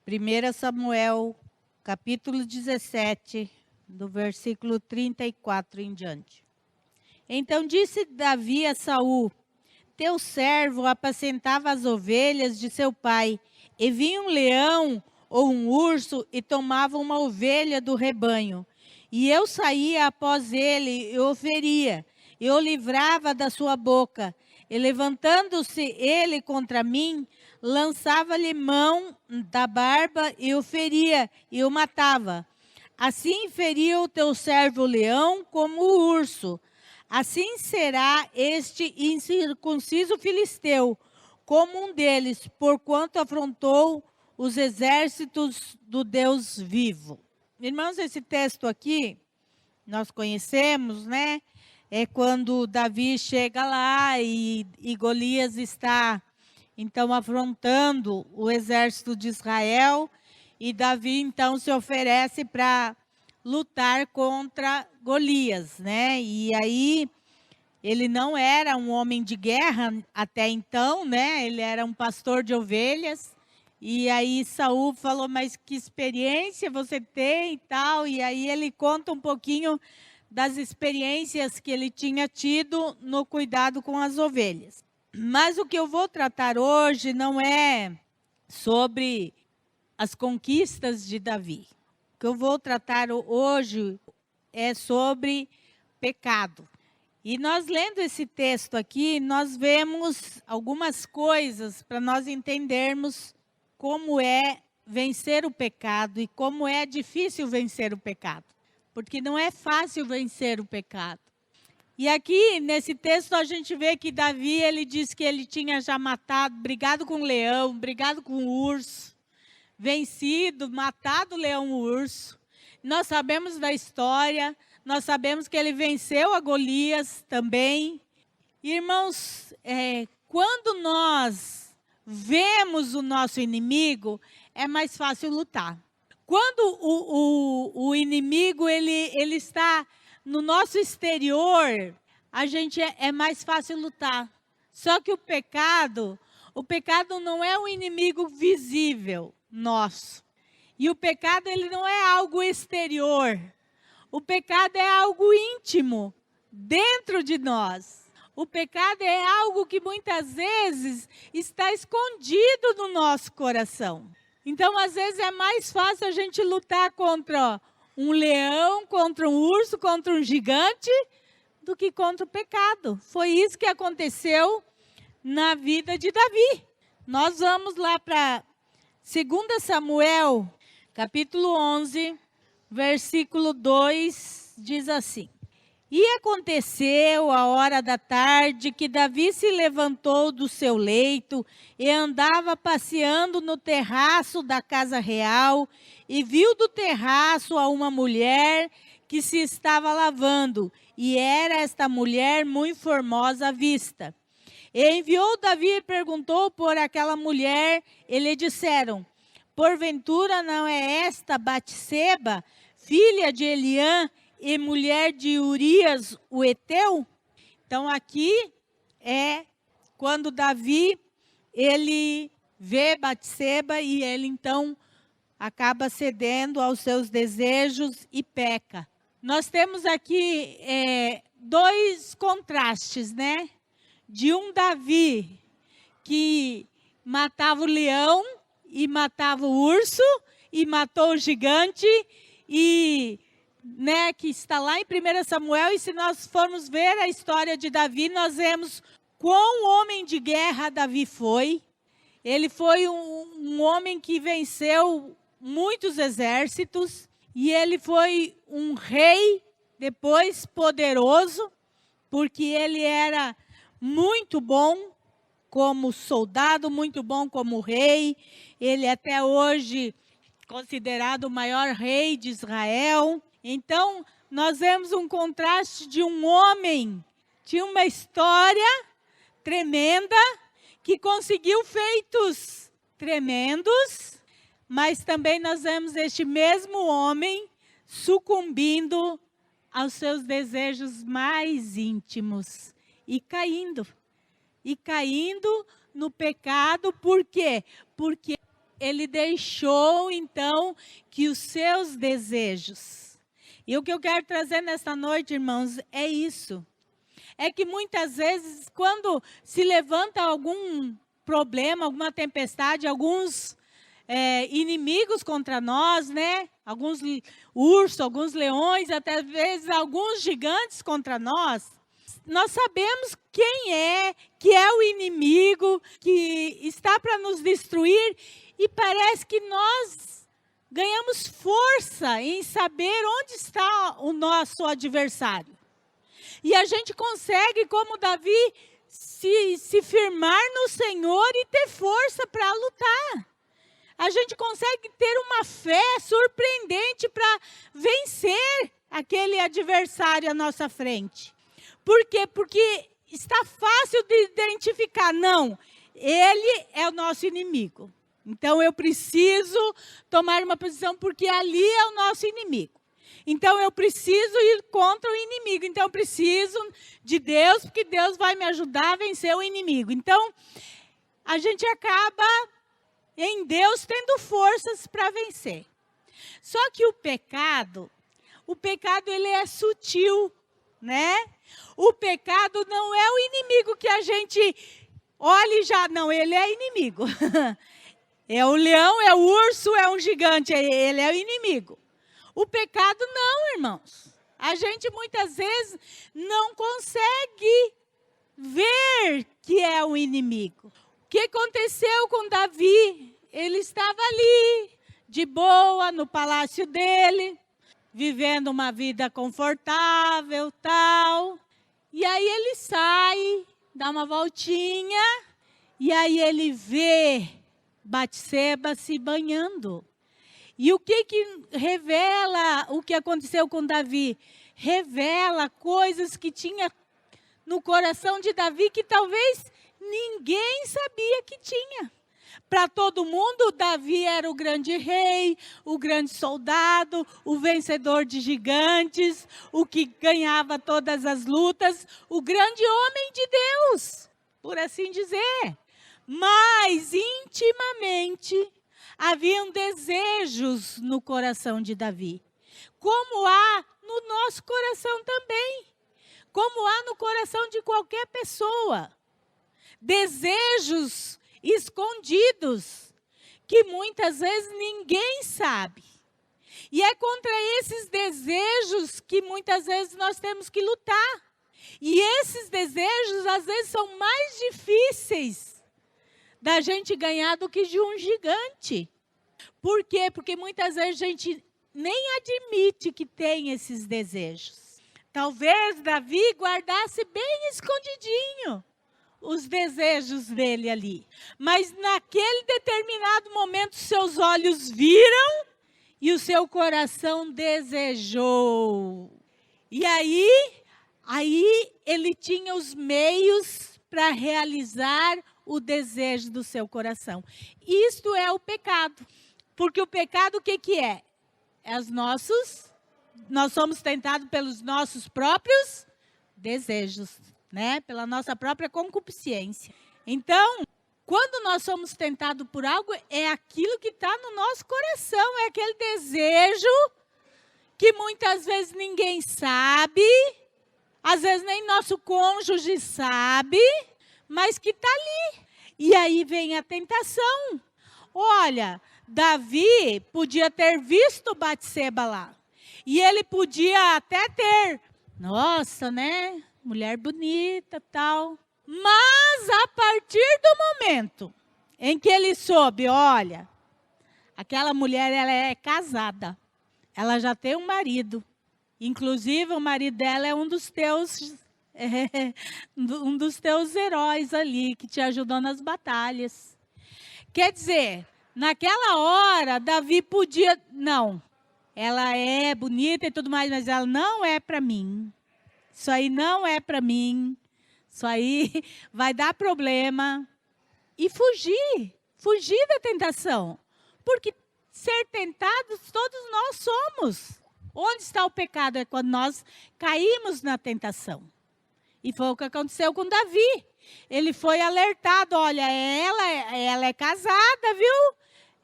1 Samuel, capítulo 17, do versículo 34 em diante. Então disse Davi a Saul: teu servo apacentava as ovelhas de seu pai, e vinha um leão ou um urso e tomava uma ovelha do rebanho. E eu saía após ele e o feria, e o livrava da sua boca. E levantando-se ele contra mim, lançava-lhe mão da barba e o feria, e o matava. Assim feria o teu servo o leão como o urso. Assim será este incircunciso filisteu, como um deles, porquanto afrontou os exércitos do Deus vivo. Irmãos, esse texto aqui, nós conhecemos, né? É quando Davi chega lá e Golias está, então, afrontando o exército de Israel. E Davi, então, se oferece para lutar contra Golias, né? E aí, ele não era um homem de guerra até então, né? Ele era um pastor de ovelhas. E aí Saul falou: mas que experiência você tem e tal. E aí ele conta um pouquinho das experiências que ele tinha tido no cuidado com as ovelhas. Mas o que eu vou tratar hoje não é sobre as conquistas de Davi. O que eu vou tratar hoje é sobre pecado. E nós lendo esse texto aqui, nós vemos algumas coisas para nós entendermos como é vencer o pecado e como é difícil vencer o pecado. Porque não é fácil vencer o pecado. E aqui, nesse texto, a gente vê que Davi, ele diz que ele tinha já matado, brigado com o leão, brigado com o urso, vencido, matado o leão e o urso. Nós sabemos da história, nós sabemos que ele venceu a Golias também. Irmãos, quando nós vemos o nosso inimigo, é mais fácil lutar. Quando o inimigo ele está no nosso exterior, a gente é mais fácil lutar. Só que o pecado não é um inimigo visível nosso. E o pecado ele não é algo exterior. O pecado é algo íntimo dentro de nós. O pecado é algo que muitas vezes está escondido no nosso coração. Então, às vezes, é mais fácil a gente lutar contra um leão, contra um urso, contra um gigante, do que contra o pecado. Foi isso que aconteceu na vida de Davi. Nós vamos lá para 2 Samuel, capítulo 11, versículo 2, diz assim: e aconteceu a hora da tarde que Davi se levantou do seu leito e andava passeando no terraço da casa real e viu do terraço a uma mulher que se estava lavando, e era esta mulher muito formosa à vista. E enviou Davi e perguntou por aquela mulher, e lhe disseram: porventura não é esta Batseba, filha de Eliã, e mulher de Urias, o Eteu? Então, aqui é quando Davi, ele vê Batseba e ele, então, acaba cedendo aos seus desejos e peca. Nós temos aqui dois contrastes, né? De um Davi que matava o leão e matava o urso e matou o gigante e... né, que está lá em 1 Samuel, e se nós formos ver a história de Davi, nós vemos quão homem de guerra Davi foi. Ele foi um homem que venceu muitos exércitos, e ele foi um rei, depois poderoso, porque ele era muito bom como soldado, muito bom como rei. Ele até hoje considerado o maior rei de Israel. Então, nós vemos um contraste de um homem, tinha uma história tremenda, que conseguiu feitos tremendos, mas também nós vemos este mesmo homem sucumbindo aos seus desejos mais íntimos e caindo no pecado. Por quê? Porque ele deixou, então, que os seus desejos. E o que eu quero trazer nesta noite, irmãos, é isso. É que muitas vezes, quando se levanta algum problema, alguma tempestade, alguns inimigos contra nós, né? Alguns ursos, alguns leões, até vezes alguns gigantes contra nós. Nós sabemos quem é, que é o inimigo, que está para nos destruir, e parece que nós ganhamos força em saber onde está o nosso adversário. E a gente consegue, como Davi, se firmar no Senhor e ter força para lutar. A gente consegue ter uma fé surpreendente para vencer aquele adversário à nossa frente. Por quê? Porque está fácil de identificar. Não, ele é o nosso inimigo. Então, eu preciso tomar uma posição, porque ali é o nosso inimigo. Então, eu preciso ir contra o inimigo. Então, eu preciso de Deus, porque Deus vai me ajudar a vencer o inimigo. Então, a gente acaba em Deus tendo forças para vencer. Só que o pecado ele é sutil, né? O pecado não é o inimigo que a gente olha e já, não, ele é inimigo. É o leão, é o urso, é um gigante, ele é o inimigo. O pecado não, irmãos. A gente muitas vezes não consegue ver que é o inimigo. O que aconteceu com Davi? Ele estava ali, de boa, no palácio dele, vivendo uma vida confortável, tal. E aí ele sai, dá uma voltinha, e aí ele vê Batseba se banhando. E o que revela o que aconteceu com Davi? Revela coisas que tinha no coração de Davi que talvez ninguém sabia que tinha. Para todo mundo, Davi era o grande rei, o grande soldado, o vencedor de gigantes, o que ganhava todas as lutas, o grande homem de Deus, por assim dizer. Mas, intimamente, haviam desejos no coração de Davi, como há no nosso coração também, como há no coração de qualquer pessoa. Desejos escondidos, que muitas vezes ninguém sabe. E é contra esses desejos que muitas vezes nós temos que lutar. E esses desejos, às vezes, são mais difíceis da gente ganhar do que de um gigante. Por quê? Porque muitas vezes a gente nem admite que tem esses desejos. Talvez Davi guardasse bem escondidinho os desejos dele ali. Mas naquele determinado momento, seus olhos viram e o seu coração desejou. E aí ele tinha os meios para realizar o desejo do seu coração. Isto é o pecado. Porque o pecado, o que é? Nós somos tentados pelos nossos próprios desejos, né? Pela nossa própria concupiscência. Então, quando nós somos tentados por algo, é aquilo que está no nosso coração, é aquele desejo que muitas vezes ninguém sabe, às vezes nem nosso cônjuge sabe, mas que está ali. E aí vem a tentação. Olha, Davi podia ter visto Batseba lá. E ele podia até ter, nossa, né? Mulher bonita, tal. Mas a partir do momento em que ele soube, olha, aquela mulher, ela é casada. Ela já tem um marido. Inclusive, o marido dela é um dos teus heróis ali, que te ajudou nas batalhas. Quer dizer, naquela hora, Davi podia... Não, ela é bonita e tudo mais, mas ela não é para mim. Isso aí não é para mim. Isso aí vai dar problema. E fugir da tentação. Porque ser tentados, todos nós somos. Onde está o pecado? É quando nós caímos na tentação. E foi o que aconteceu com Davi. Ele foi alertado, olha, ela é casada, viu?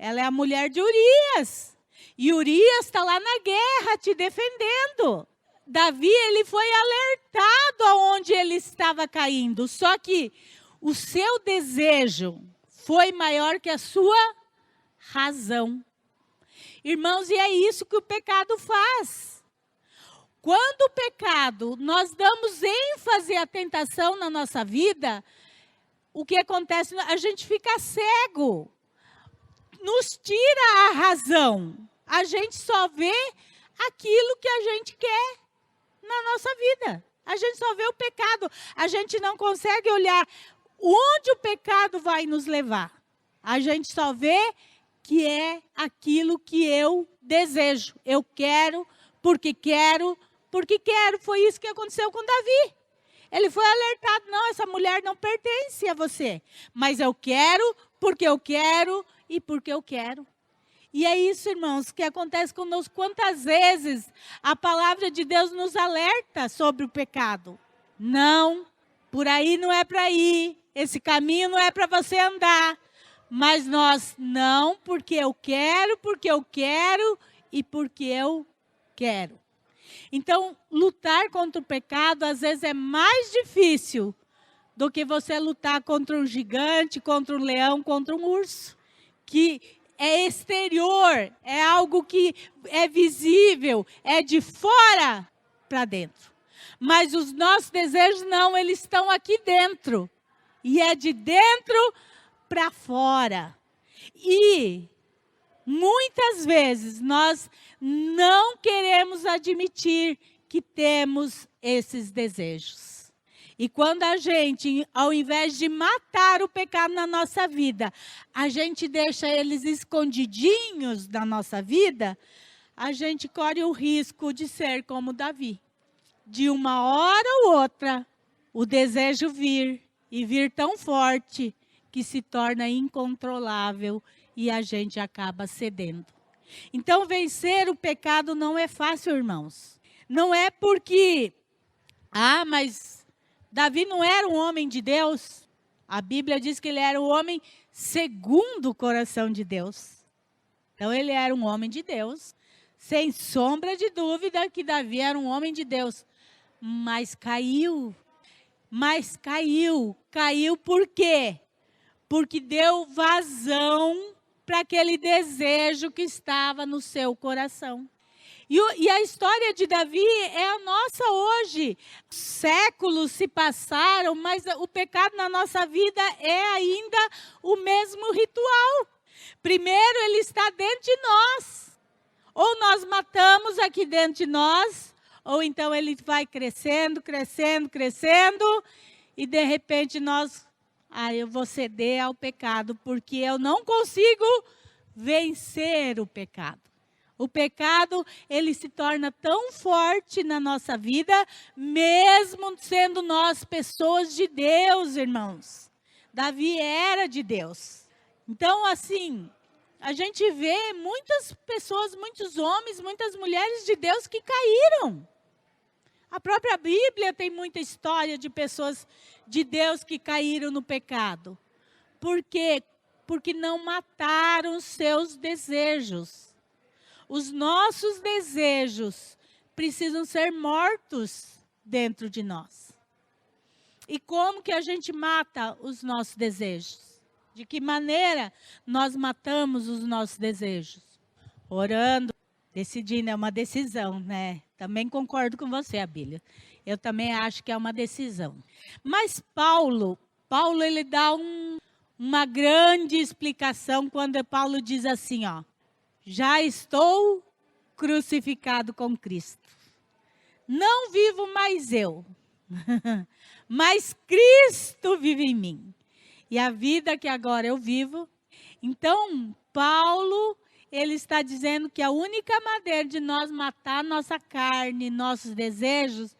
Ela é a mulher de Urias. E Urias está lá na guerra te defendendo. Davi, ele foi alertado aonde ele estava caindo. Só que o seu desejo foi maior que a sua razão. Irmãos, e é isso que o pecado faz. Quando o pecado, nós damos ênfase à tentação na nossa vida, o que acontece? A gente fica cego. Nos tira a razão. A gente só vê aquilo que a gente quer na nossa vida. A gente só vê o pecado. A gente não consegue olhar onde o pecado vai nos levar. A gente só vê que é aquilo que eu desejo. Eu quero, porque quero, porque quero. Foi isso que aconteceu com Davi. Ele foi alertado, não, essa mulher não pertence a você. Mas eu quero, porque eu quero e porque eu quero. E é isso, irmãos, que acontece conosco. Quantas vezes a palavra de Deus nos alerta sobre o pecado. Não, por aí não é para ir. Esse caminho não é para você andar. Mas nós, não, porque eu quero e porque eu quero. Então, lutar contra o pecado, às vezes, é mais difícil do que você lutar contra um gigante, contra um leão, contra um urso. Que é exterior, é algo que é visível, é de fora para dentro. Mas os nossos desejos não, eles estão aqui dentro. E é de dentro para fora. E muitas vezes nós não queremos admitir que temos esses desejos. E quando a gente, ao invés de matar o pecado na nossa vida, a gente deixa eles escondidinhos na nossa vida, a gente corre o risco de ser como Davi. De uma hora ou outra, o desejo vir, e vir tão forte, que se torna incontrolável e a gente acaba cedendo. Então, vencer o pecado não é fácil, irmãos. Não é porque, mas Davi não era um homem de Deus. A Bíblia diz que ele era um homem segundo o coração de Deus. Então, ele era um homem de Deus. Sem sombra de dúvida que Davi era um homem de Deus. Mas caiu. Caiu por quê? Porque deu vazão para aquele desejo que estava no seu coração. E a história de Davi é a nossa hoje. Séculos se passaram, mas o pecado na nossa vida é ainda o mesmo ritual. Primeiro, ele está dentro de nós. Ou nós matamos aqui dentro de nós, ou então ele vai crescendo, e de repente nós... eu vou ceder ao pecado, porque eu não consigo vencer o pecado. O pecado, ele se torna tão forte na nossa vida, mesmo sendo nós pessoas de Deus, irmãos. Davi era de Deus. Então, assim, a gente vê muitas pessoas, muitos homens, muitas mulheres de Deus que caíram. A própria Bíblia tem muita história de pessoas de Deus que caíram no pecado. Por quê? Porque não mataram os seus desejos. Os nossos desejos precisam ser mortos dentro de nós. E como que a gente mata os nossos desejos? De que maneira nós matamos os nossos desejos? Orando, decidindo, é uma decisão, né? Também concordo com você, Abília. Eu também acho que é uma decisão. Mas Paulo ele dá uma grande explicação quando Paulo diz assim, já estou crucificado com Cristo. Não vivo mais eu, mas Cristo vive em mim. E a vida que agora eu vivo. Então, Paulo... ele está dizendo que a única maneira de nós matar nossa carne, nossos desejos,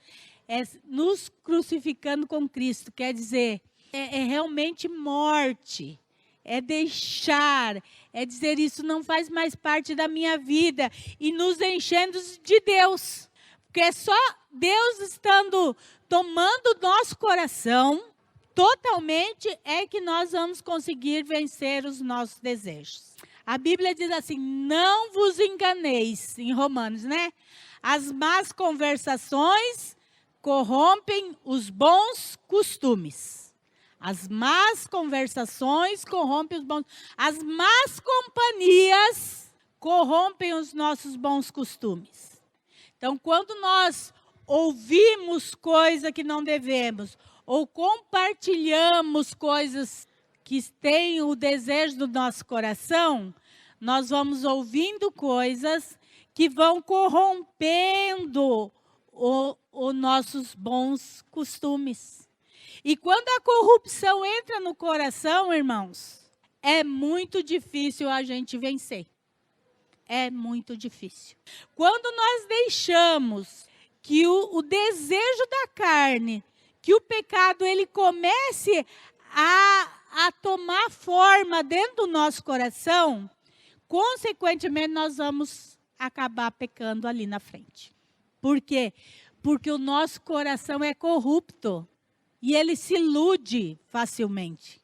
é nos crucificando com Cristo. Quer dizer, é realmente morte. É deixar, é dizer isso não faz mais parte da minha vida. E nos enchendo de Deus. Porque é só Deus estando tomando nosso coração, totalmente, é que nós vamos conseguir vencer os nossos desejos. A Bíblia diz assim, não vos enganeis, em Romanos, né? As más conversações corrompem os bons costumes. As más conversações corrompem os bons... As más companhias corrompem os nossos bons costumes. Então, quando nós ouvimos coisa que não devemos, ou compartilhamos coisas que têm o desejo do nosso coração, nós vamos ouvindo coisas que vão corrompendo os nossos bons costumes. E quando a corrupção entra no coração, irmãos, é muito difícil a gente vencer. É muito difícil. Quando nós deixamos que o desejo da carne, que o pecado ele comece a tomar forma dentro do nosso coração, consequentemente nós vamos acabar pecando ali na frente. Por quê? Porque o nosso coração é corrupto e ele se ilude facilmente.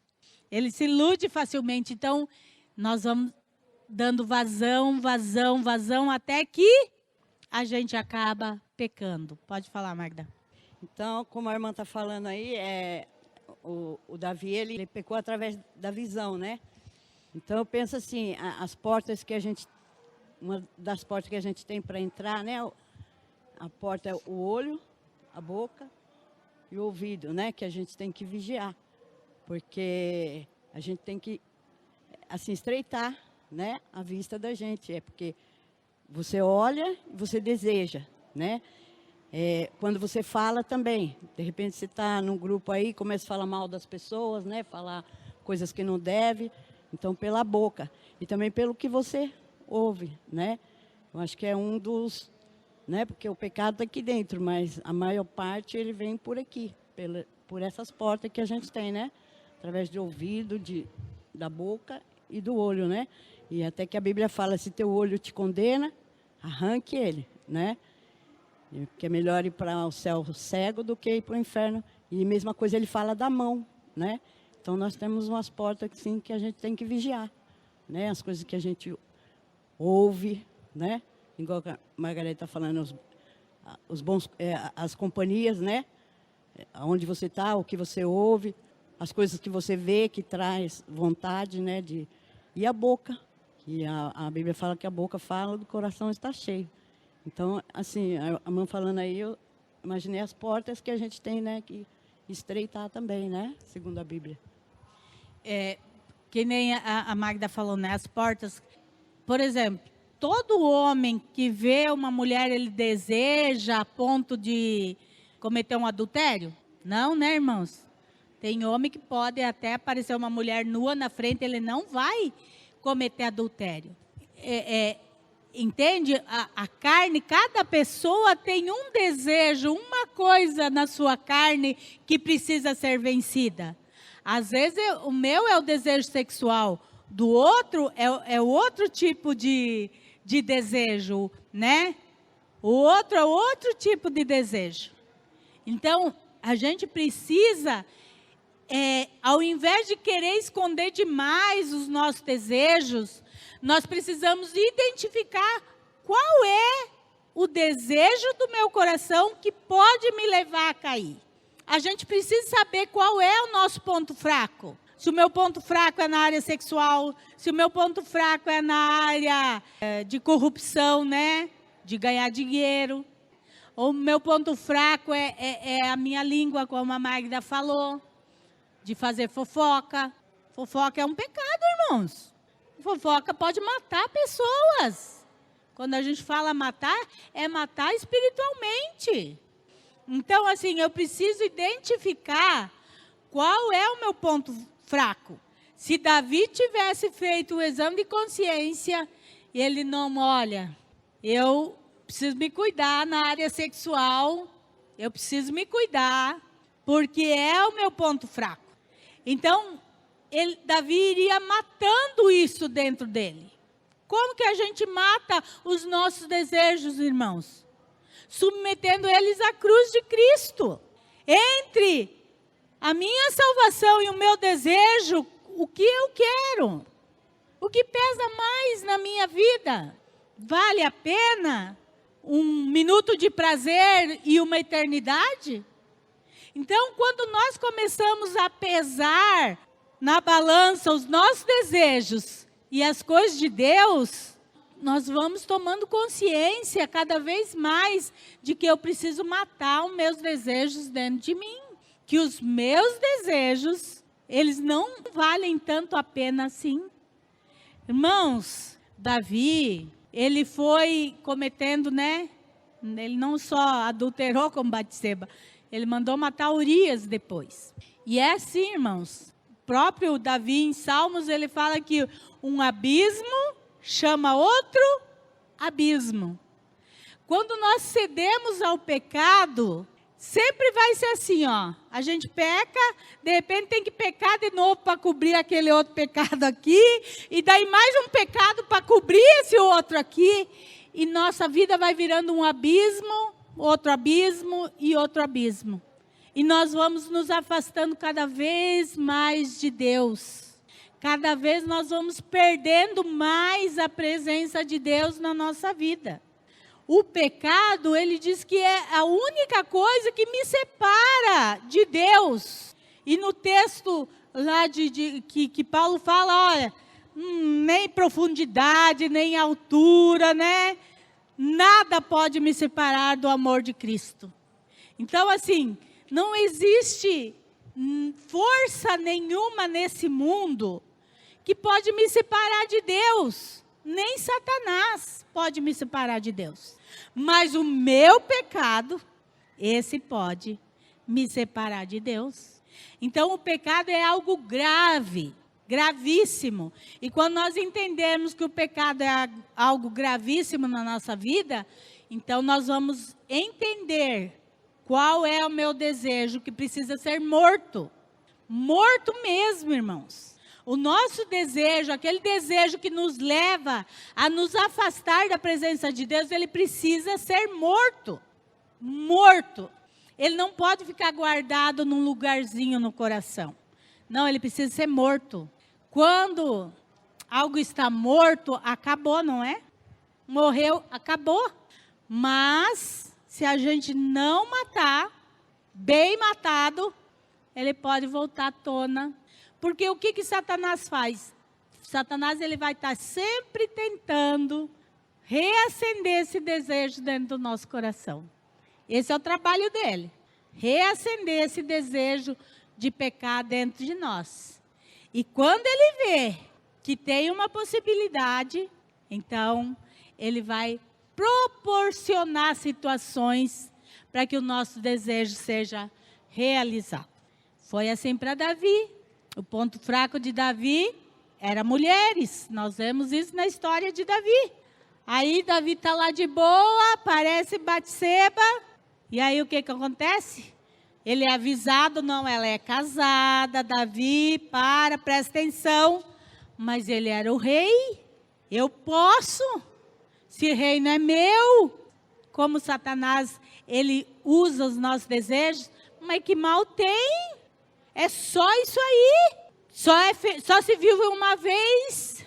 Ele se ilude facilmente, então nós vamos dando vazão, até que a gente acaba pecando. Pode falar, Magda. Então, como a irmã está falando aí, o Davi, ele pecou através da visão, né? Então, eu penso assim, as portas que a gente, uma das portas que a gente tem para entrar, né? A porta é o olho, a boca e o ouvido, né? Que a gente tem que vigiar, porque a gente tem que, assim, estreitar, né? A vista da gente, porque você olha e você deseja, né? Quando você fala também, de repente você está num grupo aí, começa a falar mal das pessoas, né? Falar coisas que não deve, então pela boca e também pelo que você ouve, né? Eu acho que é um dos, né? Porque o pecado está aqui dentro, mas a maior parte ele vem por aqui, por essas portas que a gente tem, né? Através do ouvido, da boca e do olho, né? E até que a Bíblia fala, se teu olho te condena, arranque ele, né? Porque é melhor ir para o céu cego do que ir para o inferno. E a mesma coisa ele fala da mão, né? Então nós temos umas portas assim, que a gente tem que vigiar, né? As coisas que a gente ouve, né? Igual a Margarida está falando, as companhias, né? Onde você está, o que você ouve, as coisas que você vê que traz vontade, né? E a boca. E a Bíblia fala que a boca fala, do coração está cheio. Então, assim, a mãe falando aí, eu imaginei as portas que a gente tem, né, que estreitar também, né, segundo a Bíblia. Que nem a Magda falou, né, as portas. Por exemplo, todo homem que vê uma mulher, ele deseja a ponto de cometer um adultério? Não, né, irmãos? Tem homem que pode até aparecer uma mulher nua na frente, ele não vai cometer adultério. Entende? A carne, cada pessoa tem um desejo, uma coisa na sua carne que precisa ser vencida. Às vezes, o meu é o desejo sexual, do outro é outro tipo de desejo, né? O outro é outro tipo de desejo. Então, a gente precisa, ao invés de querer esconder demais os nossos desejos, nós precisamos identificar qual é o desejo do meu coração que pode me levar a cair. A gente precisa saber qual é o nosso ponto fraco. Se o meu ponto fraco é na área sexual, se o meu ponto fraco é na área de corrupção, né? De ganhar dinheiro. Ou o meu ponto fraco é a minha língua, como a Magda falou, de fazer fofoca. Fofoca é um pecado, irmãos. Fofoca pode matar pessoas. Quando a gente fala matar, é matar espiritualmente. Então, assim, eu preciso identificar qual é o meu ponto fraco. Se Davi tivesse feito o exame de consciência, ele não, olha, eu preciso me cuidar na área sexual, eu preciso me cuidar, porque é o meu ponto fraco. Então, Davi iria matando isso dentro dele. Como que a gente mata os nossos desejos, irmãos? Submetendo eles à cruz de Cristo. Entre a minha salvação e o meu desejo, o que eu quero? O que pesa mais na minha vida? Vale a pena um minuto de prazer e uma eternidade? Então, quando nós começamos a pesar na balança os nossos desejos e as coisas de Deus, nós vamos tomando consciência cada vez mais de que eu preciso matar os meus desejos dentro de mim. Que os meus desejos, eles não valem tanto a pena assim. Irmãos, Davi, ele foi cometendo, né? Ele não só adulterou com Batseba, ele mandou matar Urias depois. E é assim, irmãos. O próprio Davi, em Salmos, ele fala que um abismo chama outro abismo. Quando nós cedemos ao pecado, sempre vai ser assim, ó. A gente peca, de repente tem que pecar de novo para cobrir aquele outro pecado aqui, e daí mais um pecado para cobrir esse outro aqui, e nossa vida vai virando um abismo, outro abismo e outro abismo. E nós vamos nos afastando cada vez mais de Deus. Cada vez nós vamos perdendo mais a presença de Deus na nossa vida. O pecado, ele diz que é a única coisa que me separa de Deus. E no texto lá que Paulo fala, olha, nem profundidade, nem altura, né? Nada pode me separar do amor de Cristo. Então, assim, não existe força nenhuma nesse mundo que pode me separar de Deus. Nem Satanás pode me separar de Deus. Mas o meu pecado, esse pode me separar de Deus. Então, o pecado é algo grave, gravíssimo. E quando nós entendemos que o pecado é algo gravíssimo na nossa vida, então nós vamos entender qual é o meu desejo que precisa ser morto. Morto mesmo, irmãos. O nosso desejo, aquele desejo que nos leva a nos afastar da presença de Deus, ele precisa ser morto. Morto. Ele não pode ficar guardado num lugarzinho no coração. Não, ele precisa ser morto. Quando algo está morto, acabou, não é? Morreu, acabou. Mas, se a gente não matar, bem matado, ele pode voltar à tona. Porque o que Satanás faz? Satanás, ele vai estar sempre tentando reacender esse desejo dentro do nosso coração. Esse é o trabalho dele. Reacender esse desejo de pecar dentro de nós. E quando ele vê que tem uma possibilidade, então ele vai proporcionar situações para que o nosso desejo seja realizado. Foi assim para Davi. O ponto fraco de Davi era mulheres. Nós vemos isso na história de Davi. Aí Davi está lá de boa, aparece Batseba. E aí o que acontece? Ele é avisado, não, ela é casada, Davi, presta atenção. Mas ele era o rei. Eu posso. Se o reino é meu. Como Satanás, ele usa os nossos desejos. Mas que mal tem? É só isso aí. Só se vive uma vez.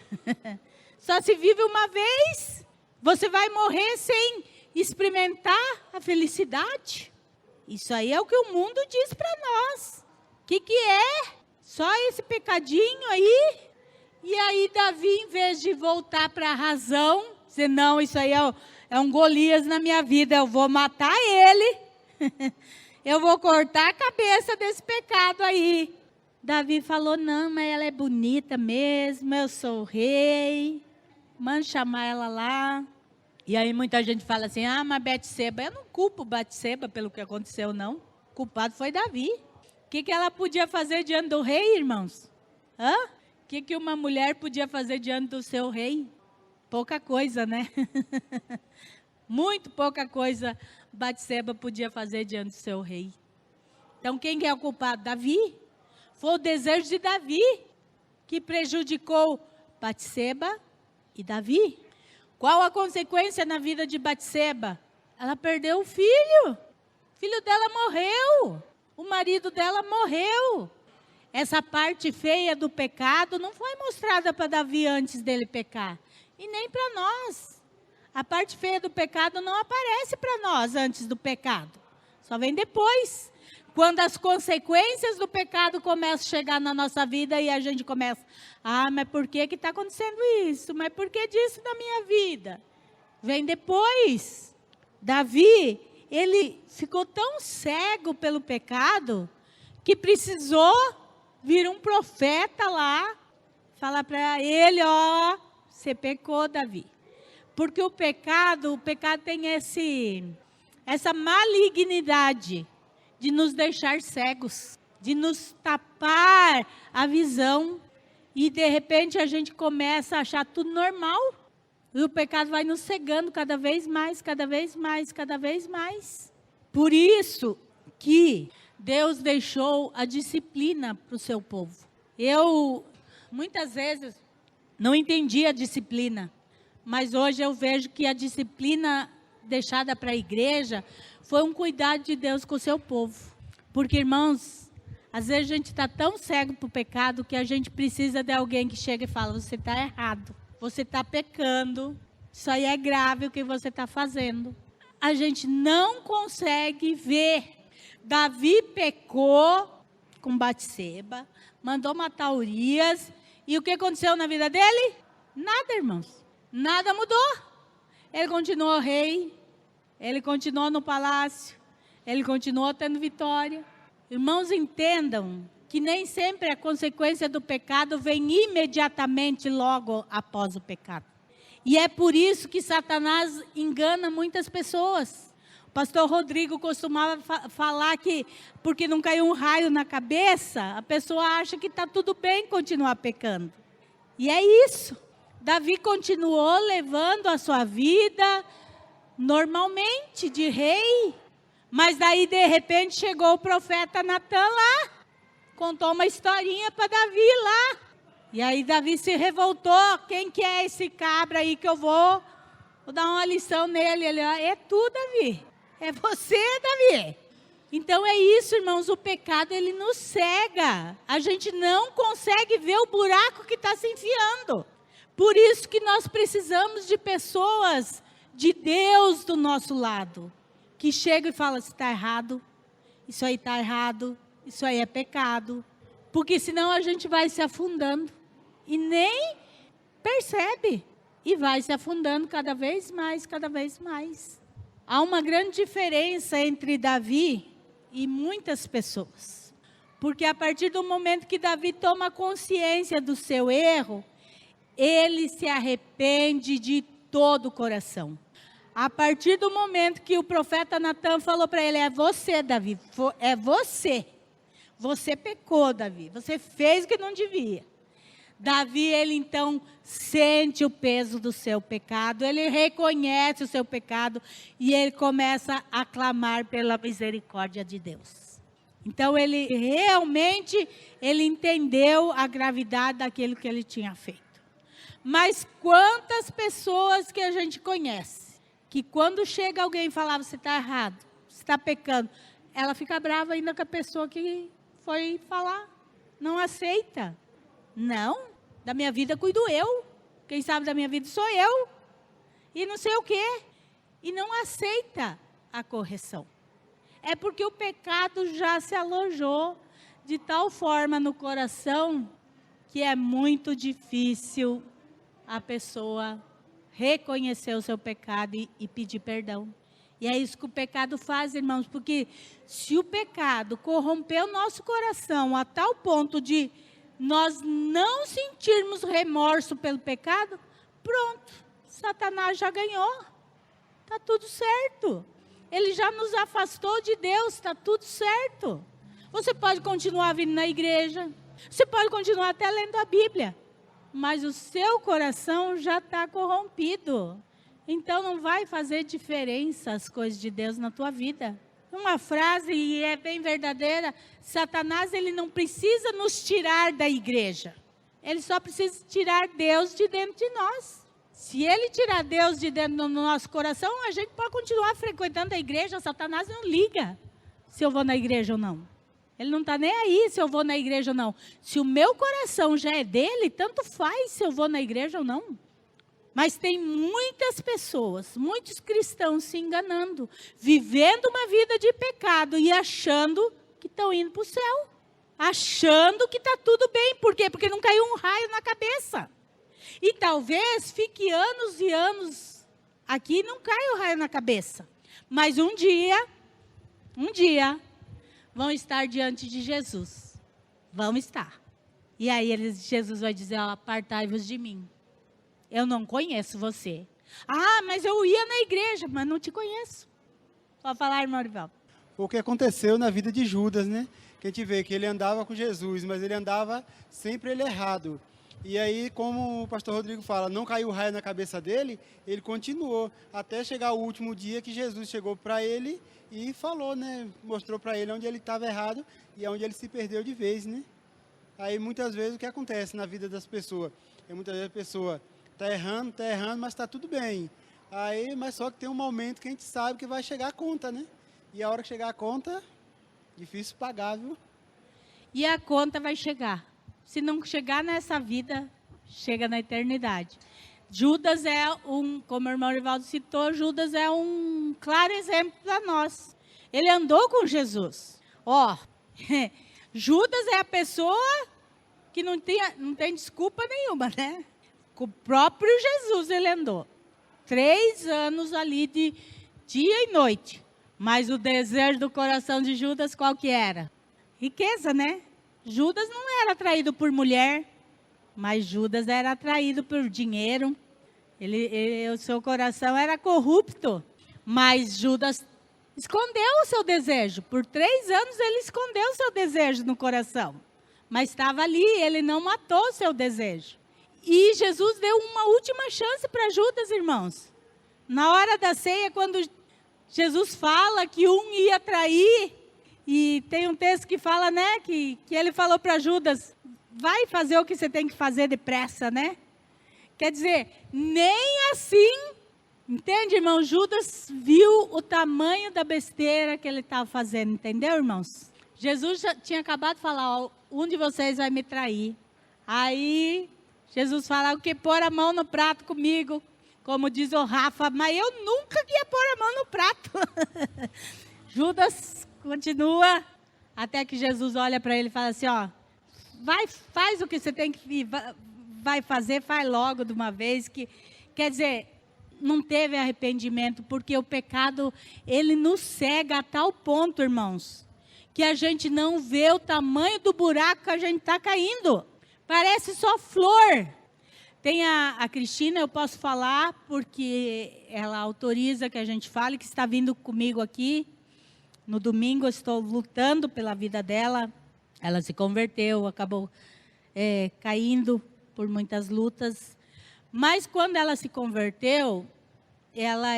Só se vive uma vez. Você vai morrer sem experimentar a felicidade. Isso aí é o que o mundo diz para nós. O que é? Só esse pecadinho aí? E aí Davi, em vez de voltar para a razão, dizer, não, isso aí é um Golias na minha vida, eu vou matar ele. Eu vou cortar a cabeça desse pecado aí. Davi falou, não, mas ela é bonita mesmo, eu sou o rei. Manda chamar ela lá. E aí muita gente fala assim, mas Batseba, eu não culpo Batseba pelo que aconteceu, não. O culpado foi Davi. O que ela podia fazer diante do rei, irmãos? O que uma mulher podia fazer diante do seu rei? Pouca coisa, né? Muito pouca coisa Batseba podia fazer diante do seu rei. Então, quem é o culpado? Davi. Foi o desejo de Davi que prejudicou Batseba e Davi. Qual a consequência na vida de Batseba? Ela perdeu o filho. O filho dela morreu. O marido dela morreu. Essa parte feia do pecado não foi mostrada para Davi antes dele pecar. E nem para nós. A parte feia do pecado não aparece para nós antes do pecado. Só vem depois. Quando as consequências do pecado começam a chegar na nossa vida e a gente começa, mas por que está acontecendo isso? Mas por que disso na minha vida? Vem depois. Davi, ele ficou tão cego pelo pecado que precisou vir um profeta lá, falar para ele, você pecou, Davi. Porque o pecado tem essa malignidade de nos deixar cegos, de nos tapar a visão. E de repente a gente começa a achar tudo normal. E o pecado vai nos cegando cada vez mais, cada vez mais, cada vez mais. Por isso que Deus deixou a disciplina para o seu povo. Eu, muitas vezes, não entendi a disciplina. Mas hoje eu vejo que a disciplina deixada para a igreja foi um cuidado de Deus com o seu povo. Porque, irmãos, às vezes a gente está tão cego para o pecado que a gente precisa de alguém que chega e fala, você está errado, você está pecando, isso aí é grave o que você está fazendo. A gente não consegue ver. Davi pecou com Batseba, mandou matar Urias, e o que aconteceu na vida dele? Nada, irmãos. Nada mudou. Ele continuou rei, ele continuou no palácio, ele continuou tendo vitória. Irmãos, entendam que nem sempre a consequência do pecado vem imediatamente logo após o pecado. E é por isso que Satanás engana muitas pessoas. O pastor Rodrigo costumava falar que porque não caiu um raio na cabeça, a pessoa acha que está tudo bem continuar pecando. E é isso. Davi continuou levando a sua vida normalmente de rei. Mas daí de repente chegou o profeta Natan lá. Contou uma historinha para Davi lá. E aí Davi se revoltou. Quem que é esse cabra aí que eu vou dar uma lição nele? Ele, é tu, Davi. É você, Davi. Então é isso, irmãos, o pecado ele nos cega. A gente não consegue ver o buraco que está se enfiando. Por isso que nós precisamos de pessoas de Deus do nosso lado. Que chegam e falam, isso está errado, isso aí está errado, isso aí é pecado. Porque senão a gente vai se afundando e nem percebe. E vai se afundando cada vez mais, cada vez mais. Há uma grande diferença entre Davi e muitas pessoas. Porque a partir do momento que Davi toma consciência do seu erro, ele se arrepende de todo o coração. A partir do momento que o profeta Natan falou para ele, é você, Davi, é você. Você pecou, Davi, você fez o que não devia. Davi, ele então sente o peso do seu pecado, ele reconhece o seu pecado e ele começa a clamar pela misericórdia de Deus. Então ele realmente, ele entendeu a gravidade daquilo que ele tinha feito. Mas quantas pessoas que a gente conhece, que quando chega alguém e fala, você está errado, você está pecando, ela fica brava ainda com a pessoa que foi falar, não aceita. Não, da minha vida cuido eu, quem sabe da minha vida sou eu, e não sei o quê, e não aceita a correção. É porque o pecado já se alojou de tal forma no coração, que é muito difícil a pessoa reconhecer o seu pecado e pedir perdão. E é isso que o pecado faz, irmãos, porque se o pecado corrompeu o nosso coração a tal ponto de nós não sentirmos remorso pelo pecado, pronto, Satanás já ganhou, está tudo certo. Ele já nos afastou de Deus, está tudo certo. Você pode continuar vindo na igreja, você pode continuar até lendo a Bíblia, mas o seu coração já está corrompido. Então não vai fazer diferença as coisas de Deus na tua vida. Uma frase, e é bem verdadeira, Satanás ele não precisa nos tirar da igreja. Ele só precisa tirar Deus de dentro de nós. Se ele tirar Deus de dentro do nosso coração, a gente pode continuar frequentando a igreja, Satanás não liga se eu vou na igreja ou não. Ele não está nem aí se eu vou na igreja ou não. Se o meu coração já é dele, tanto faz se eu vou na igreja ou não. Mas tem muitas pessoas, muitos cristãos se enganando, vivendo uma vida de pecado e achando que estão indo para o céu. Achando que está tudo bem. Por quê? Porque não caiu um raio na cabeça. E talvez fique anos e anos aqui e não caia o raio na cabeça. Mas um dia, vão estar diante de Jesus. Vão estar. E aí Jesus vai dizer, ó, apartai-vos de mim. Eu não conheço você. Ah, mas eu ia na igreja, mas não te conheço. Pode falar, irmão Rival. O que aconteceu na vida de Judas, né? Que a gente vê que ele andava com Jesus, mas ele andava sempre ele errado. E aí, como o pastor Rodrigo fala, não caiu o raio na cabeça dele, ele continuou, até chegar o último dia que Jesus chegou para ele e falou, né? Mostrou para ele onde ele estava errado e onde ele se perdeu de vez, né? Aí, muitas vezes, o que acontece na vida das pessoas? Muitas vezes a pessoa está errando, mas está tudo bem. Aí, mas só que tem um momento que a gente sabe que vai chegar a conta, né? E a hora que chegar a conta, difícil pagar, viu? E a conta vai chegar. Se não chegar nessa vida, chega na eternidade. Judas como o irmão Rivaldo citou, Judas é um claro exemplo para nós. Ele andou com Jesus. Ó, Judas é a pessoa que não tem desculpa nenhuma, né? Com o próprio Jesus ele andou. 3 anos ali de dia e noite. Mas o desejo do coração de Judas qual que era? Riqueza, né? Judas não era atraído por mulher, mas Judas era atraído por dinheiro. O seu coração era corrupto, mas Judas escondeu o seu desejo. Por 3 anos ele escondeu o seu desejo no coração. Mas estava ali, ele não matou o seu desejo. E Jesus deu uma última chance para Judas, irmãos. Na hora da ceia, quando Jesus fala que um ia trair, e tem um texto que fala, né, que ele falou para Judas, vai fazer o que você tem que fazer depressa, né? Quer dizer, nem assim, entende, irmão? Judas viu o tamanho da besteira que ele estava fazendo, entendeu, irmãos? Jesus já tinha acabado de falar, ó, um de vocês vai me trair. Aí, Jesus fala, o que pôr a mão no prato comigo, como diz o Rafa, mas eu nunca ia pôr a mão no prato. Judas continua, até que Jesus olha para ele e fala assim, ó, faz o que você tem que vai fazer, faz logo de uma vez. Quer dizer, não teve arrependimento, porque o pecado, ele nos cega a tal ponto, irmãos, que a gente não vê o tamanho do buraco que a gente está caindo. Parece só flor. Tem a Cristina, eu posso falar, porque ela autoriza que a gente fale, que está vindo comigo aqui. No domingo eu estou lutando pela vida dela. Ela se converteu, acabou caindo por muitas lutas. Mas quando ela se converteu, ela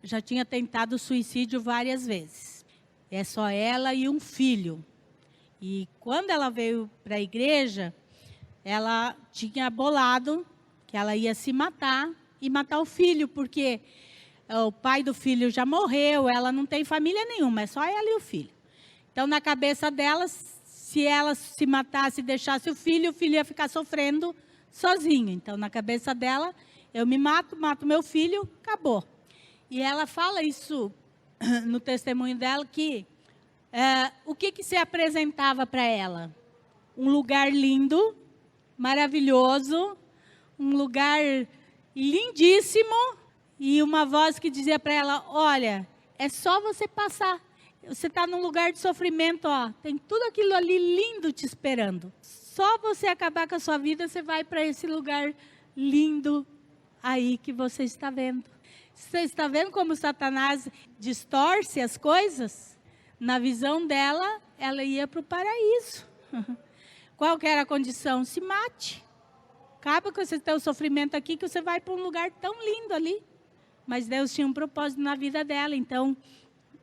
já tinha tentado suicídio várias vezes. É só ela e um filho. E quando ela veio para a igreja, ela tinha bolado que ela ia se matar e matar o filho, porque o pai do filho já morreu, ela não tem família nenhuma, é só ela e o filho. Então, na cabeça dela, se ela se matasse e deixasse o filho ia ficar sofrendo sozinho. Então, na cabeça dela, eu me mato meu filho, acabou. E ela fala isso no testemunho dela, que o que se apresentava para ela? Um lugar lindo, maravilhoso, um lugar lindíssimo, e uma voz que dizia para ela, olha, é só você passar. Você está num lugar de sofrimento, ó, tem tudo aquilo ali lindo te esperando. Só você acabar com a sua vida, você vai para esse lugar lindo aí que você está vendo. Você está vendo como Satanás distorce as coisas? Na visão dela, ela ia para o paraíso. Qual que era a condição? Se mate. Acaba com esse teu sofrimento aqui, que você vai para um lugar tão lindo ali. Mas Deus tinha um propósito na vida dela, então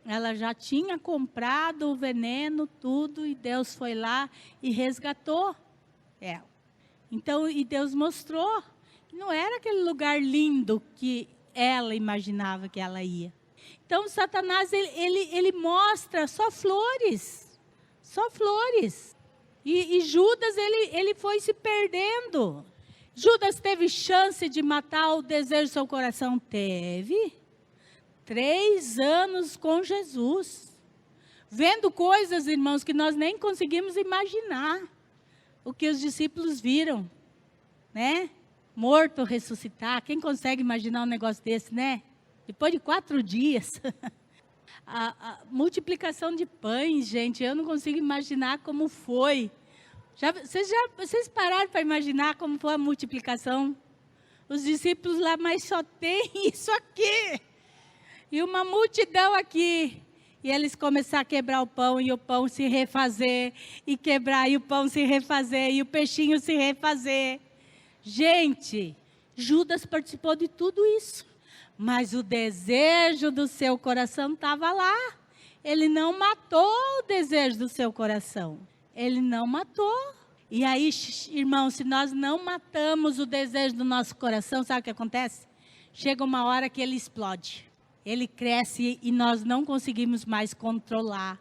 ela já tinha comprado o veneno, tudo, e Deus foi lá e resgatou ela. Então, e Deus mostrou que não era aquele lugar lindo que ela imaginava que ela ia. Então, Satanás, ele mostra só flores. Só flores. E Judas, ele foi se perdendo. Judas teve chance de matar o desejo do seu coração? Teve. 3 anos com Jesus. Vendo coisas, irmãos, que nós nem conseguimos imaginar. O que os discípulos viram, né? Morto ressuscitar. Quem consegue imaginar um negócio desse, né? Depois de 4 dias. A multiplicação de pães, gente, eu não consigo imaginar como foi. Vocês pararam para imaginar como foi a multiplicação? Os discípulos lá, mas só tem isso aqui. E uma multidão aqui. E eles começaram a quebrar o pão, e o pão se refazer, e quebrar, e o pão se refazer, e o peixinho se refazer. Gente, Judas participou de tudo isso. Mas o desejo do seu coração estava lá. Ele não matou o desejo do seu coração. Ele não matou. E aí, irmãos, se nós não matamos o desejo do nosso coração, sabe o que acontece? Chega uma hora que ele explode. Ele cresce e nós não conseguimos mais controlar.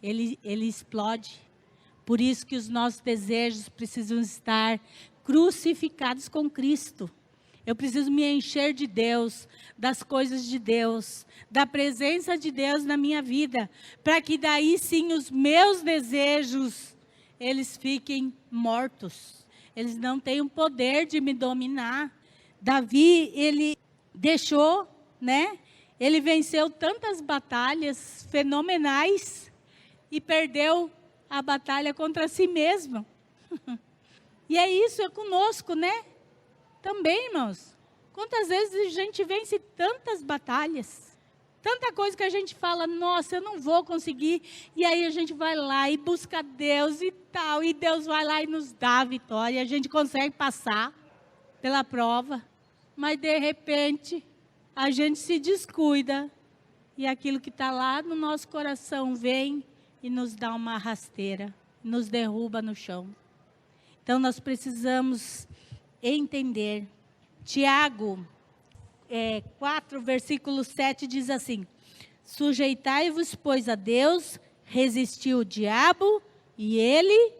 Ele explode. Por isso que os nossos desejos precisam estar crucificados com Cristo. Eu preciso me encher de Deus, das coisas de Deus, da presença de Deus na minha vida, para que daí sim os meus desejos, eles fiquem mortos. Eles não têm o poder de me dominar. Davi, ele deixou, né? Ele venceu tantas batalhas fenomenais e perdeu a batalha contra si mesmo. E é isso, é conosco, né? Também, irmãos. Quantas vezes a gente vence tantas batalhas, tanta coisa que a gente fala, nossa, eu não vou conseguir. E aí a gente vai lá e busca Deus e tal. E Deus vai lá e nos dá a vitória. E a gente consegue passar pela prova. Mas de repente, a gente se descuida. E aquilo que está lá no nosso coração vem e nos dá uma rasteira. Nos derruba no chão. Então nós precisamos entender. Tiago 4, versículo 7 diz assim: sujeitai-vos, pois, a Deus, resistiu o diabo e ele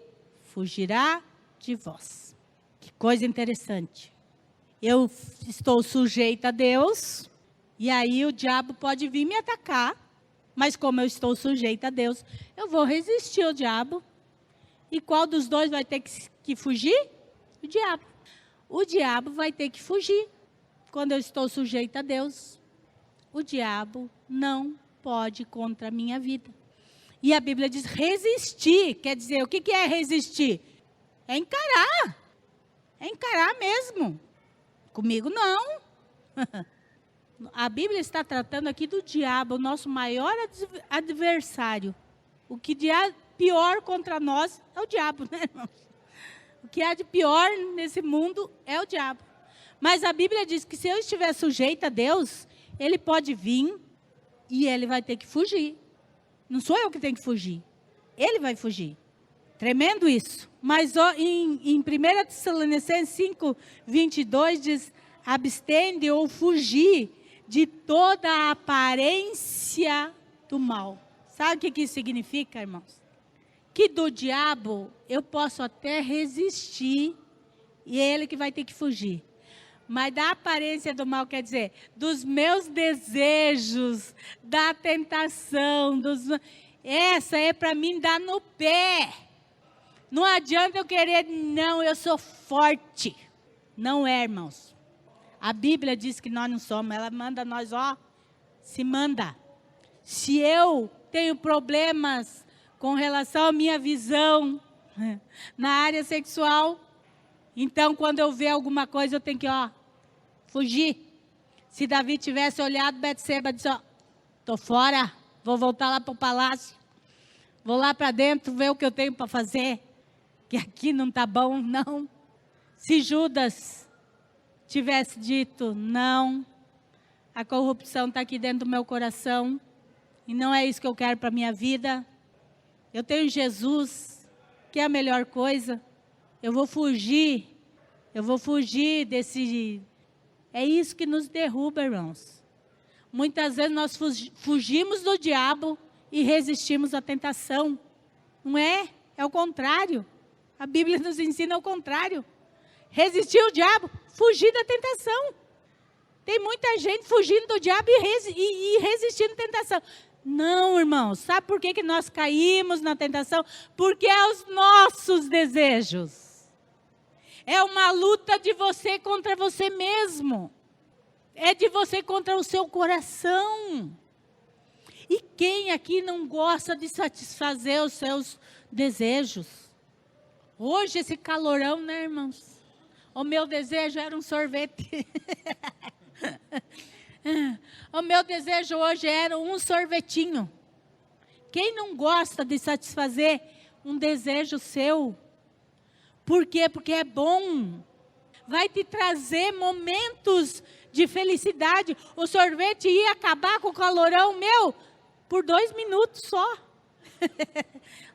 fugirá de vós. Que coisa interessante. Eu estou sujeita a Deus e aí o diabo pode vir me atacar, mas como eu estou sujeita a Deus, eu vou resistir ao diabo. E qual dos dois vai ter que fugir? O diabo. O diabo vai ter que fugir. Quando eu estou sujeita a Deus, o diabo não pode contra a minha vida. E a Bíblia diz resistir. Quer dizer, o que é resistir? É encarar. É encarar mesmo. Comigo não. A Bíblia está tratando aqui do diabo, o nosso maior adversário. O que há pior contra nós é o diabo, né, irmãos? O que há de pior nesse mundo é o diabo. Mas a Bíblia diz que se eu estiver sujeita a Deus, ele pode vir e ele vai ter que fugir. Não sou eu que tenho que fugir. Ele vai fugir. Tremendo isso. Mas em 1 Tessalonicenses 5, 22 diz: abstende ou fugir de toda a aparência do mal. Sabe o que isso significa, irmãos? Que do diabo eu posso até resistir e é ele que vai ter que fugir. Mas da aparência do mal, quer dizer, dos meus desejos, da tentação, essa é para mim dar no pé. Não adianta eu querer, não, eu sou forte. Não é, irmãos. A Bíblia diz que nós não somos, ela manda nós, se manda. Se eu tenho problemas com relação à minha visão na área sexual, então quando eu ver alguma coisa eu tenho que, fugir. Se Davi tivesse olhado Betseba e disse, estou fora, vou voltar lá para o palácio, vou lá para dentro ver o que eu tenho para fazer, que aqui não está bom, não. Se Judas tivesse dito, não, a corrupção está aqui dentro do meu coração, e não é isso que eu quero para a minha vida, eu tenho Jesus, que é a melhor coisa, eu vou fugir desse... É isso que nos derruba, irmãos. Muitas vezes nós fugimos do diabo e resistimos à tentação. Não é? É o contrário. A Bíblia nos ensina o contrário. Resistir ao diabo, fugir da tentação. Tem muita gente fugindo do diabo e resistindo à tentação. Não, irmãos. Sabe por que nós caímos na tentação? Porque é os nossos desejos. É uma luta de você contra você mesmo. É de você contra o seu coração. E quem aqui não gosta de satisfazer os seus desejos? Hoje esse calorão, né, irmãos? O meu desejo era um sorvete. O meu desejo hoje era um sorvetinho. Quem não gosta de satisfazer um desejo seu? Por quê? Porque é bom. Vai te trazer momentos de felicidade. O sorvete ia acabar com o calorão meu por 2 minutos só.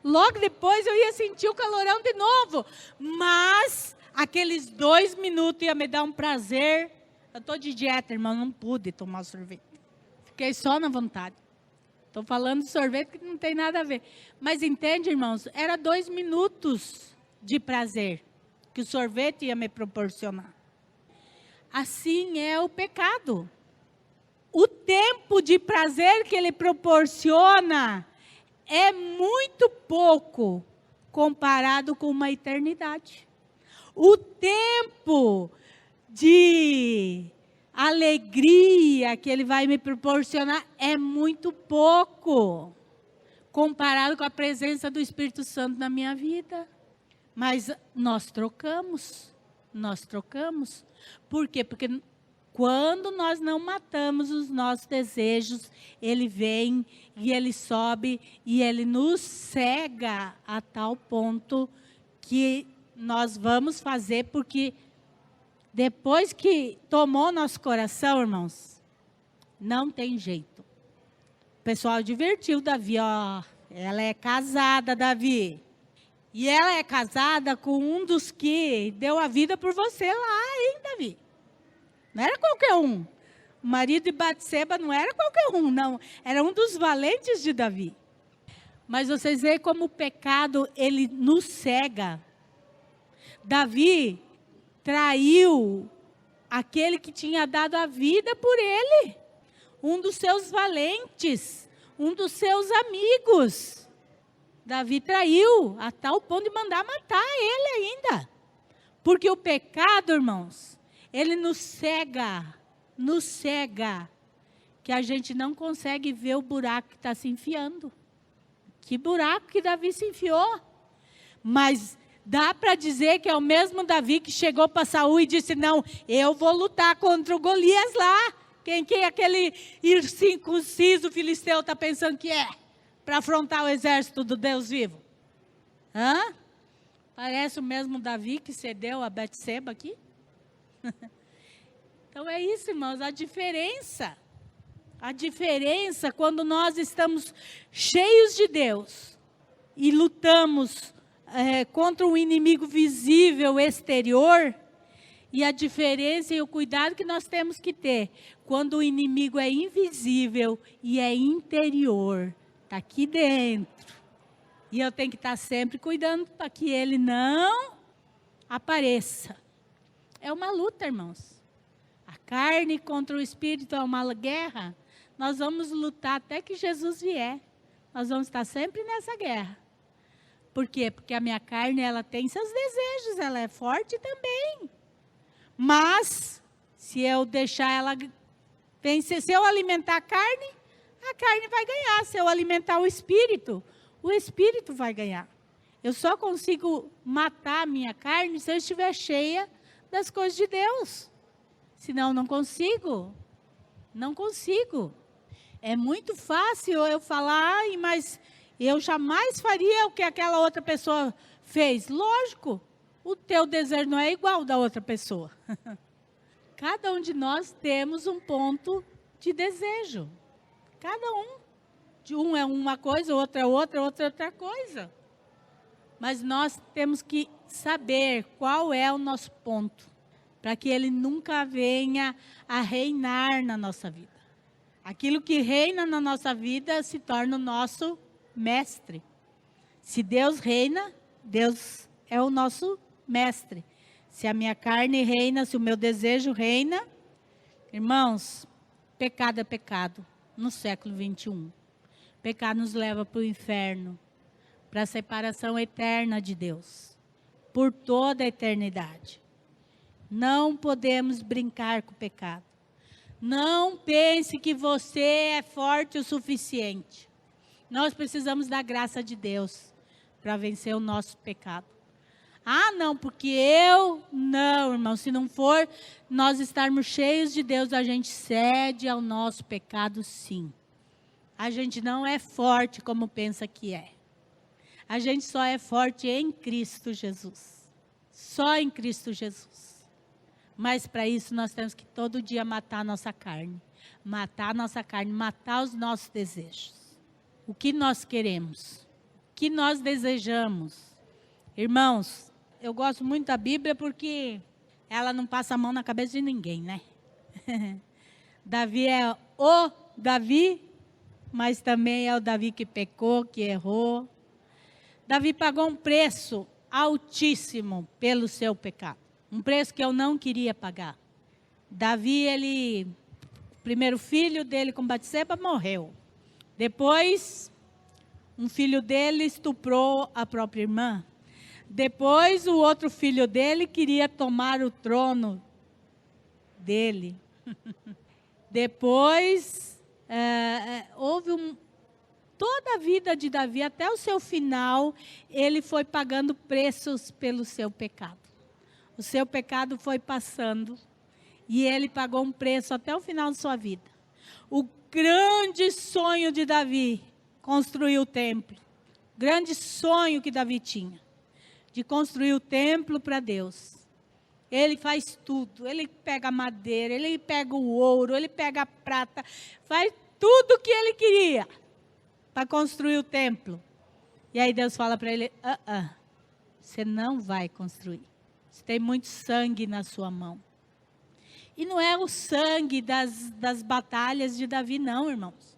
Logo depois eu ia sentir o calorão de novo. Mas aqueles 2 minutos ia me dar um prazer. Eu estou de dieta, irmão, não pude tomar o sorvete. Fiquei só na vontade. Estou falando de sorvete que não tem nada a ver. Mas entende, irmãos? Era 2 minutos de prazer que o sorvete ia me proporcionar. Assim é o pecado. O tempo de prazer que ele proporciona é muito pouco comparado com uma eternidade. O tempo de alegria que ele vai me proporcionar é muito pouco comparado com a presença do Espírito Santo na minha vida. Mas nós trocamos. Por quê? Porque quando nós não matamos os nossos desejos, ele vem e ele sobe e ele nos cega a tal ponto que nós vamos fazer, porque depois que tomou nosso coração, irmãos, não tem jeito. O pessoal divertiu Davi, ó, ela é casada, Davi. E ela é casada com um dos que deu a vida por você lá, hein, Davi? Não era qualquer um. O marido de Batseba não era qualquer um, não. Era um dos valentes de Davi. Mas vocês veem como o pecado, ele nos cega. Davi traiu aquele que tinha dado a vida por ele. Um dos seus valentes, um dos seus amigos. Davi traiu a tal ponto de mandar matar ele ainda. Porque o pecado, irmãos, ele nos cega, que a gente não consegue ver o buraco que está se enfiando. Que buraco que Davi se enfiou. Mas dá para dizer que é o mesmo Davi que chegou para Saul e disse, não, eu vou lutar contra o Golias lá. Quem que aquele incircunciso filisteu está pensando que é? Para afrontar o exército do Deus vivo. Hã? Parece o mesmo Davi que cedeu a Batseba aqui. Então é isso, irmãos, a diferença quando nós estamos cheios de Deus e lutamos contra um inimigo visível exterior, e a diferença e o cuidado que nós temos que ter quando o inimigo é invisível e é interior, está aqui dentro. E eu tenho que estar sempre cuidando para que ele não apareça. É uma luta, irmãos. A carne contra o espírito é uma guerra. Nós vamos lutar até que Jesus vier. Nós vamos estar sempre nessa guerra. Por quê? Porque a minha carne, ela tem seus desejos, ela é forte também. Mas, se eu deixar ela vencer, se eu alimentar a carne vai ganhar. Se eu alimentar o espírito vai ganhar. Eu só consigo matar a minha carne se eu estiver cheia das coisas de Deus. Senão, não consigo. Não consigo. É muito fácil eu falar, mas eu jamais faria o que aquela outra pessoa fez. Lógico, o teu desejo não é igual ao da outra pessoa. Cada um de nós temos um ponto de desejo. Cada um. De um é uma coisa, outra é outra, outra é outra coisa. Mas nós temos que saber qual é o nosso ponto, para que ele nunca venha a reinar na nossa vida. Aquilo que reina na nossa vida se torna o nosso mestre. Se Deus reina, Deus é o nosso mestre. Se a minha carne reina, se o meu desejo reina, irmãos, pecado é pecado no século 21. Pecado nos leva para o inferno, para a separação eterna de Deus, por toda a eternidade. Não podemos brincar com o pecado. Não pense que você é forte o suficiente. Nós precisamos da graça de Deus para vencer o nosso pecado. Ah, não, porque não, irmão, se não for nós estarmos cheios de Deus, a gente cede ao nosso pecado, sim. A gente não é forte como pensa que é. A gente só é forte em Cristo Jesus. Só em Cristo Jesus. Mas para isso nós temos que todo dia matar a nossa carne. Matar a nossa carne, matar os nossos desejos. O que nós queremos? O que nós desejamos? Irmãos, eu gosto muito da Bíblia porque ela não passa a mão na cabeça de ninguém, né? Davi é o Davi, mas também é o Davi que pecou, que errou. Davi pagou um preço altíssimo pelo seu pecado. Um preço que eu não queria pagar. Davi, o primeiro filho dele com Batseba morreu. Depois, um filho dele estuprou a própria irmã. Depois, o outro filho dele queria tomar o trono dele. Depois, toda a vida de Davi, até o seu final, ele foi pagando preços pelo seu pecado. O seu pecado foi passando e ele pagou um preço até o final de sua vida. O grande sonho de Davi, construir o templo. Grande sonho que Davi tinha, de construir o templo para Deus. Ele faz tudo, ele pega a madeira, ele pega o ouro, ele pega a prata, faz tudo o que ele queria para construir o templo. E aí Deus fala para ele, você não vai construir. Você tem muito sangue na sua mão. E não é o sangue das batalhas de Davi, não, irmãos.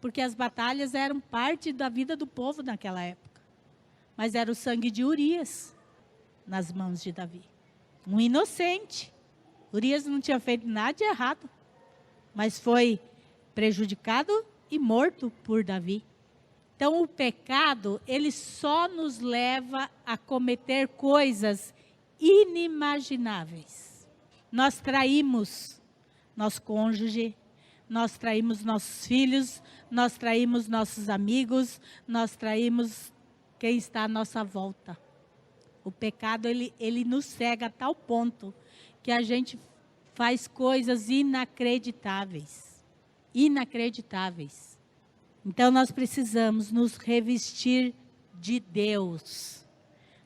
Porque as batalhas eram parte da vida do povo naquela época. Mas era o sangue de Urias nas mãos de Davi. Um inocente. Urias não tinha feito nada de errado. Mas foi prejudicado e morto por Davi. Então o pecado, ele só nos leva a cometer coisas inimagináveis. Nós traímos nosso cônjuge, nós traímos nossos filhos, nós traímos nossos amigos, nós traímos quem está à nossa volta. O pecado, ele nos cega a tal ponto que a gente faz coisas inacreditáveis. Inacreditáveis. Então nós precisamos nos revestir de Deus.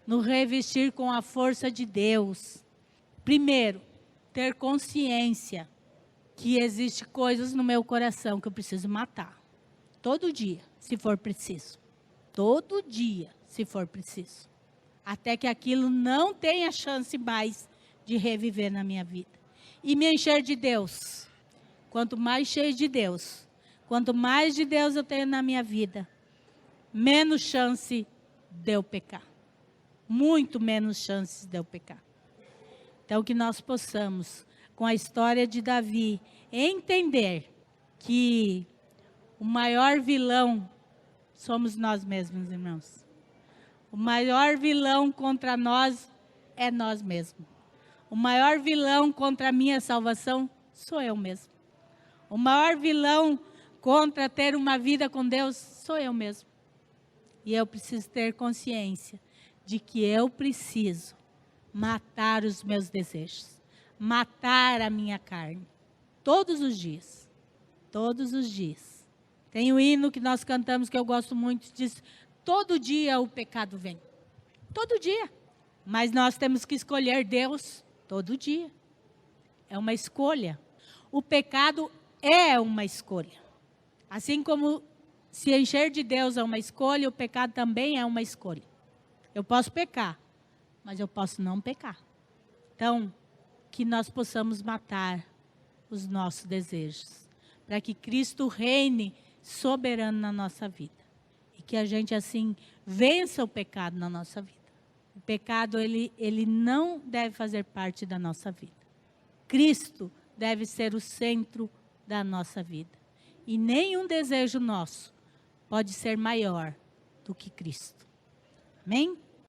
Nos revestir com a força de Deus. Primeiro, ter consciência que existe coisas no meu coração que eu preciso matar. Todo dia, se for preciso. Todo dia, se for preciso. Até que aquilo não tenha chance mais de reviver na minha vida. E me encher de Deus. Quanto mais cheio de Deus, quanto mais de Deus eu tenho na minha vida, menos chance de eu pecar. Muito menos chances de eu pecar. Então, que nós possamos, com a história de Davi, entender que o maior vilão somos nós mesmos, irmãos. O maior vilão contra nós é nós mesmos. O maior vilão contra a minha salvação sou eu mesmo. O maior vilão contra ter uma vida com Deus sou eu mesmo. E eu preciso ter consciência de que eu preciso matar os meus desejos, matar a minha carne, todos os dias, todos os dias. Tem um hino que nós cantamos que eu gosto muito, diz, todo dia o pecado vem, todo dia, mas nós temos que escolher Deus todo dia, é uma escolha. O pecado é uma escolha, assim como se encher de Deus é uma escolha, o pecado também é uma escolha. Eu posso pecar, mas eu posso não pecar. Então, que nós possamos matar os nossos desejos. para que Cristo reine soberano na nossa vida. E que a gente, assim, vença o pecado na nossa vida. O pecado, ele não deve fazer parte da nossa vida. Cristo deve ser o centro da nossa vida. E nenhum desejo nosso pode ser maior do que Cristo. Amém?